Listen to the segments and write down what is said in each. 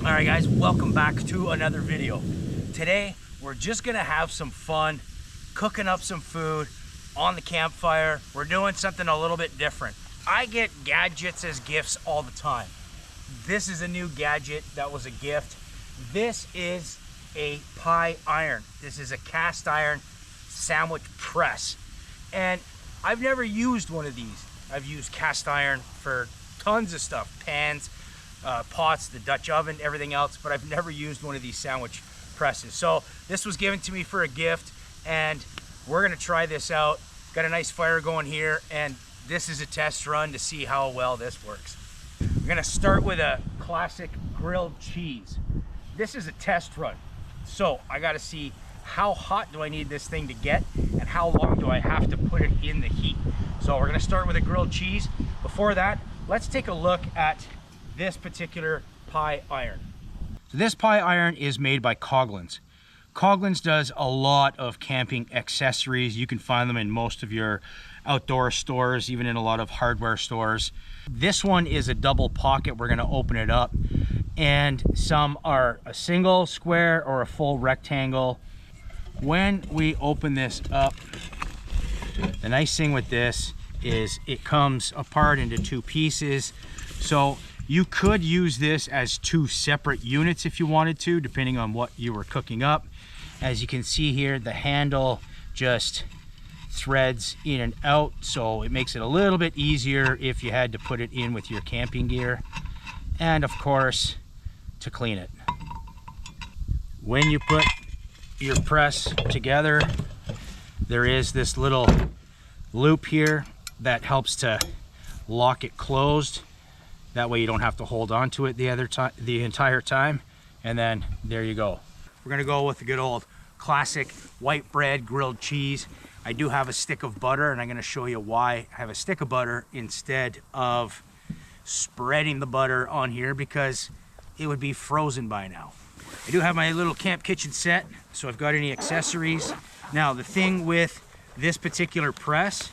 All right guys, welcome back to another video. Today we're just gonna have some fun cooking up some food on the campfire. We're doing something a little bit different. I get gadgets as gifts all the time. This is a new gadget that was a gift. This is a pie iron. This is a cast iron sandwich press. And I've never used one of these. I've used cast iron for tons of stuff, pans, pots, the Dutch oven, everything else, but I've never used one of these sandwich presses. So this was given to me for a gift, and we're gonna try this out. Got a nice fire going here, and this is a test run to see how well this works. We're gonna start with a classic grilled cheese. This is a test run. So I gotta see how hot do I need this thing to get, and how long do I have to put it in the heat. So we're gonna start with a grilled cheese. Before that, let's take a look at this particular pie iron. So this pie iron is made by Coghlan's. Coghlan's does a lot of camping accessories. You can find them in most of your outdoor stores, even in a lot of hardware stores. This one is a double pocket. We're gonna open it up, and some are a single square or a full rectangle. When we open this up, the nice thing with this is it comes apart into two pieces. So you could use this as two separate units if you wanted to, depending on what you were cooking up. As you can see here, the handle just threads in and out, so it makes it a little bit easier if you had to put it in with your camping gear. And of course, to clean it. When you put your press together, there is this little loop here that helps to lock it closed. That way you don't have to hold on to it the entire time. And then there you go. We're gonna go with the good old classic white bread grilled cheese. I do have a stick of butter, and I'm gonna show you why I have a stick of butter instead of spreading the butter on here, because it would be frozen by now. I do have my little camp kitchen set, so I've got any accessories. Now the thing with this particular press,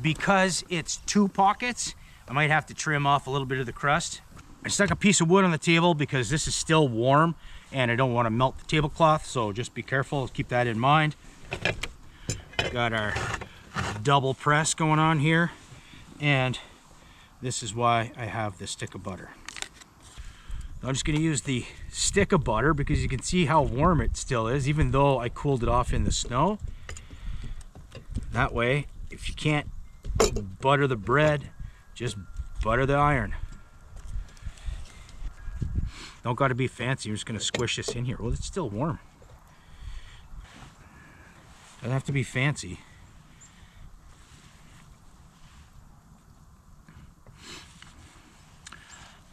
because it's two pockets, I might have to trim off a little bit of the crust. I stuck a piece of wood on the table because this is still warm and I don't want to melt the tablecloth, so just be careful, keep that in mind. Got our double press going on here, and this is why I have this stick of butter. I'm just going to use the stick of butter because you can see how warm it still is, even though I cooled it off in the snow. That way, if you can't butter the bread, just butter the iron. Don't got to be fancy. I'm just going to squish this in here. Well, it's still warm. Doesn't have to be fancy.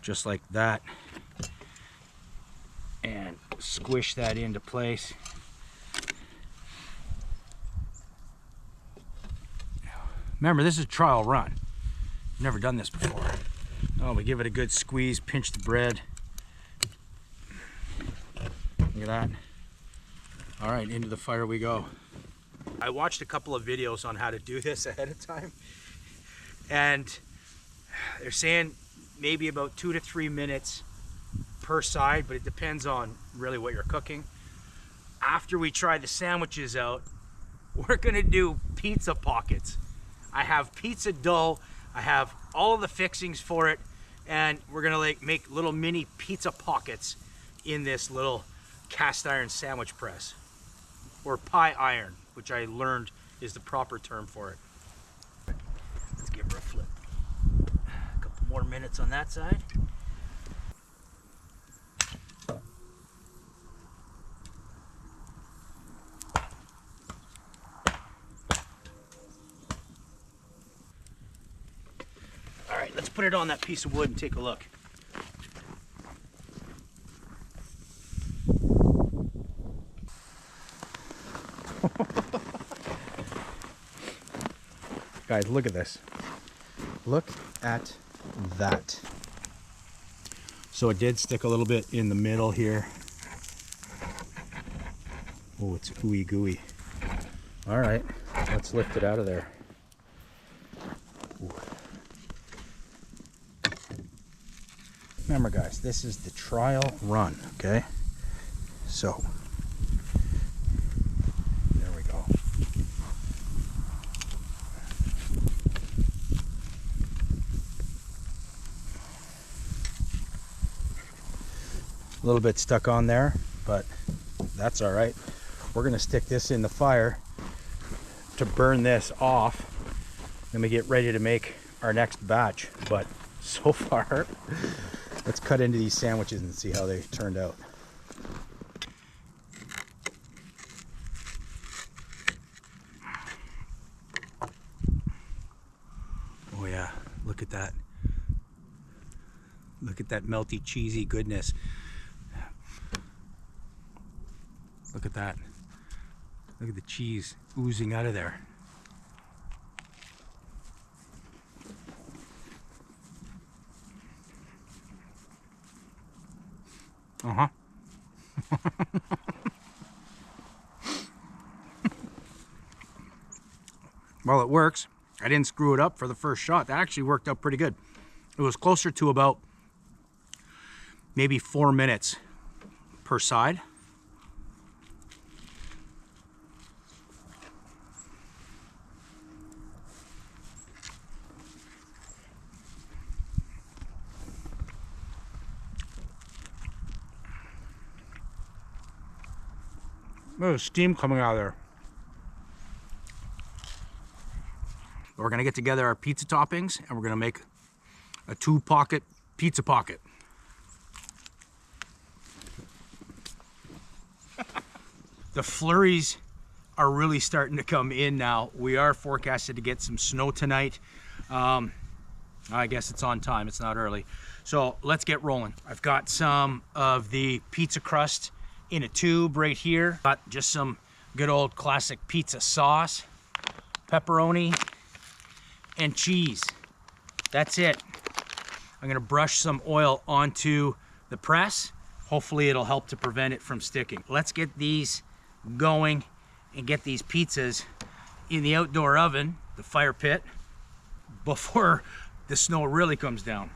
Just like that. And squish that into place. Remember, this is a trial run. I've never done this before. Oh, we give it a good squeeze, pinch the bread. Look at that. All right, into the fire we go. I watched a couple of videos on how to do this ahead of time, and they're saying maybe about 2 to 3 minutes per side, but it depends on really what you're cooking. After we try the sandwiches out, we're gonna do pizza pockets. I have pizza dough, I have all of the fixings for it, and we're gonna make little mini pizza pockets in this little cast iron sandwich press, or pie iron, which I learned is the proper term for it. Let's give her a flip. A couple more minutes on that side. All right, let's put it on that piece of wood and take a look. Guys, look at this. Look at that. So it did stick a little bit in the middle here. Oh, it's ooey gooey. All right, let's lift it out of there. Ooh. Remember guys, this is the trial run, okay? So, there we go. A little bit stuck on there, but that's all right. We're gonna stick this in the fire to burn this off. Then we get ready to make our next batch. But so far, let's cut into these sandwiches and see how they turned out. Oh yeah, look at that. Look at that melty, cheesy goodness. Look at that. Look at the cheese oozing out of there. Uh-huh. Well, it works. I didn't screw it up for the first shot. That actually worked out pretty good. It was closer to about maybe 4 minutes per side. There's steam coming out of there. We're gonna get together our pizza toppings and we're gonna make a 2-pocket pizza pocket. The flurries are really starting to come in now. We are forecasted to get some snow tonight. I guess it's on time, it's not early. So let's get rolling. I've got some of the pizza crust in a tube right here. Got just some good old classic pizza sauce, pepperoni, and cheese. That's it. I'm gonna brush some oil onto the press. Hopefully it'll help to prevent it from sticking. Let's get these going and get these pizzas in the outdoor oven, the fire pit, before the snow really comes down.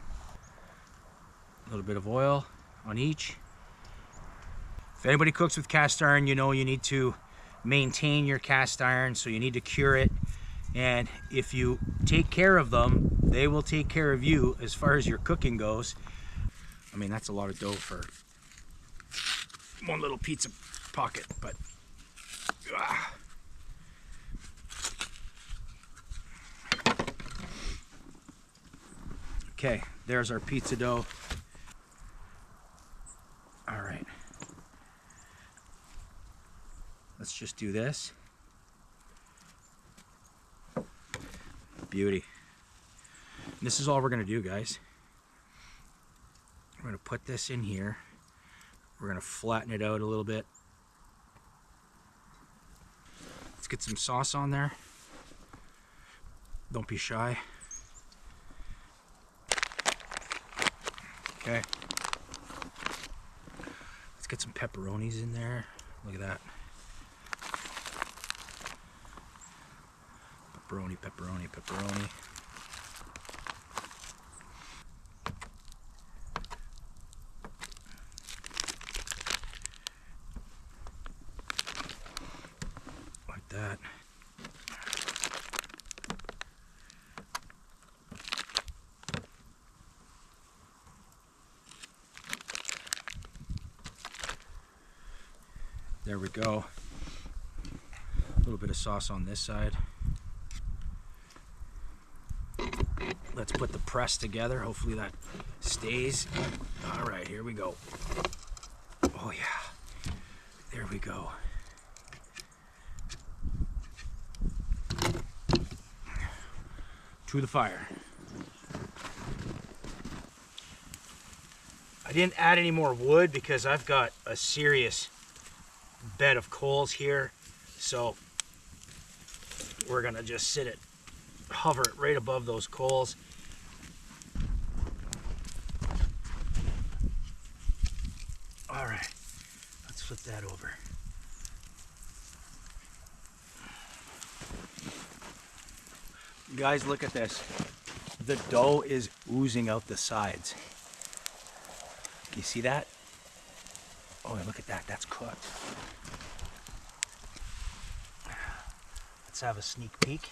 A little bit of oil on each. If anybody cooks with cast iron, you know you need to maintain your cast iron, so you need to cure it. And if you take care of them, they will take care of you as far as your cooking goes. I mean, that's a lot of dough for one little pizza pocket, but okay, there's our pizza dough. All right. Let's just do this. Beauty. And this is all we're gonna do, guys. We're gonna put this in here. We're gonna flatten it out a little bit. Let's get some sauce on there. Don't be shy. Okay. Let's get some pepperonis in there. Look at that. Pepperoni, pepperoni, pepperoni. Like that. There we go. A little bit of sauce on this side. Let's put the press together. Hopefully that stays. All right, here we go. Oh yeah, there we go. To the fire. I didn't add any more wood because I've got a serious bed of coals here. So we're gonna just hover it right above those coals. All right, let's flip that over. Guys, look at this. The dough is oozing out the sides. You see that? Oh, look at that. That's cooked. Let's have a sneak peek.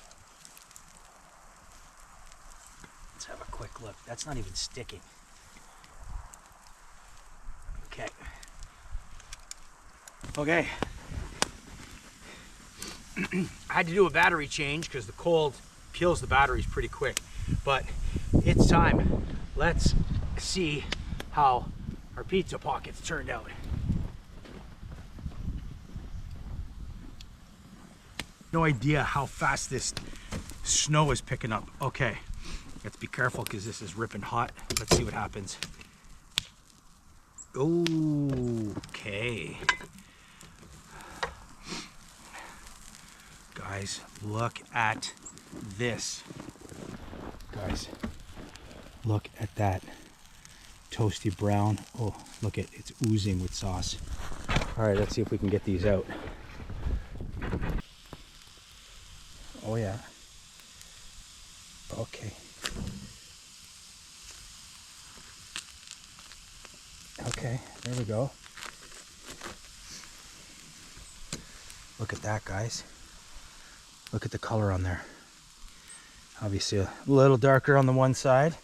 Let's have a quick look. That's not even sticking. Okay. Okay. I had to do a battery change because the cold kills the batteries pretty quick. But it's time. Let's see how our pizza pockets turned out. No idea how fast this snow is picking up. Okay, let's be careful because this is ripping hot. Let's see what happens. Okay. Guys, look at this. Guys, look at that. Toasty brown. Oh, look at it's oozing with sauce. All right, let's see if we can get these out. Oh yeah. Okay. Okay, there we go. Look at that, guys. Look at the color on there. Obviously a little darker on the one side.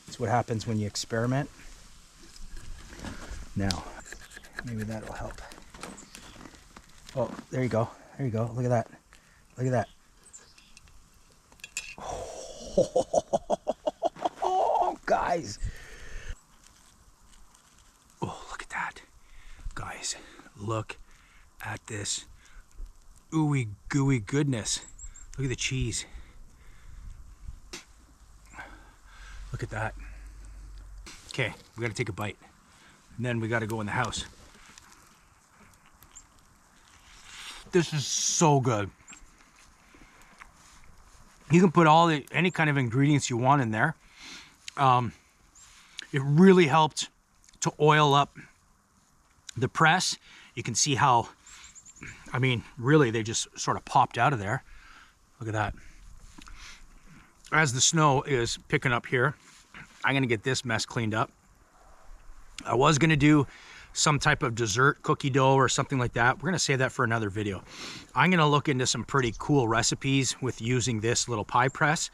That's what happens when you experiment. Now, maybe that'll help. Oh, there you go. There you go. Look at that. Look at that. Oh, guys. Oh, look at that. Guys, look at this ooey gooey goodness. Look at the cheese. Look at that. Okay, we gotta take a bite. And then we gotta go in the house. This is so good. You can put any kind of ingredients you want in there. It really helped to oil up the press. You can see how, I mean, really they just sort of popped out of there. Look at that. As the snow is picking up here, I'm gonna get this mess cleaned up. I was gonna do some type of dessert cookie dough or something like that. We're gonna save that for another video. I'm gonna look into some pretty cool recipes with using this little pie press.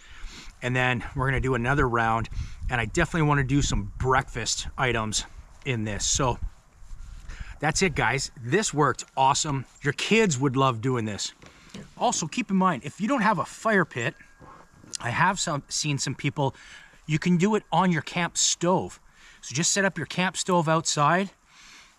And then we're gonna do another round. And I definitely wanna do some breakfast items in this. So that's it, guys. This worked awesome. Your kids would love doing this. Also, keep in mind, if you don't have a fire pit, I have seen some people, you can do it on your camp stove. So just set up your camp stove outside,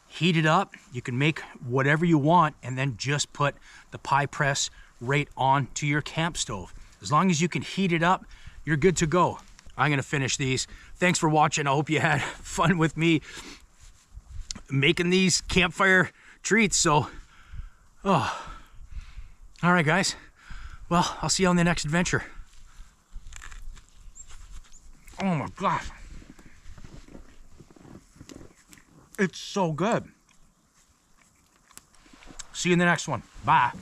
heat it up. You can make whatever you want and then just put the pie press right onto your camp stove. As long as you can heat it up, you're good to go. I'm gonna finish these. Thanks for watching. I hope you had fun with me making these campfire treats. So, all right, guys. Well, I'll see you on the next adventure. Oh my gosh. It's so good. See you in the next one. Bye.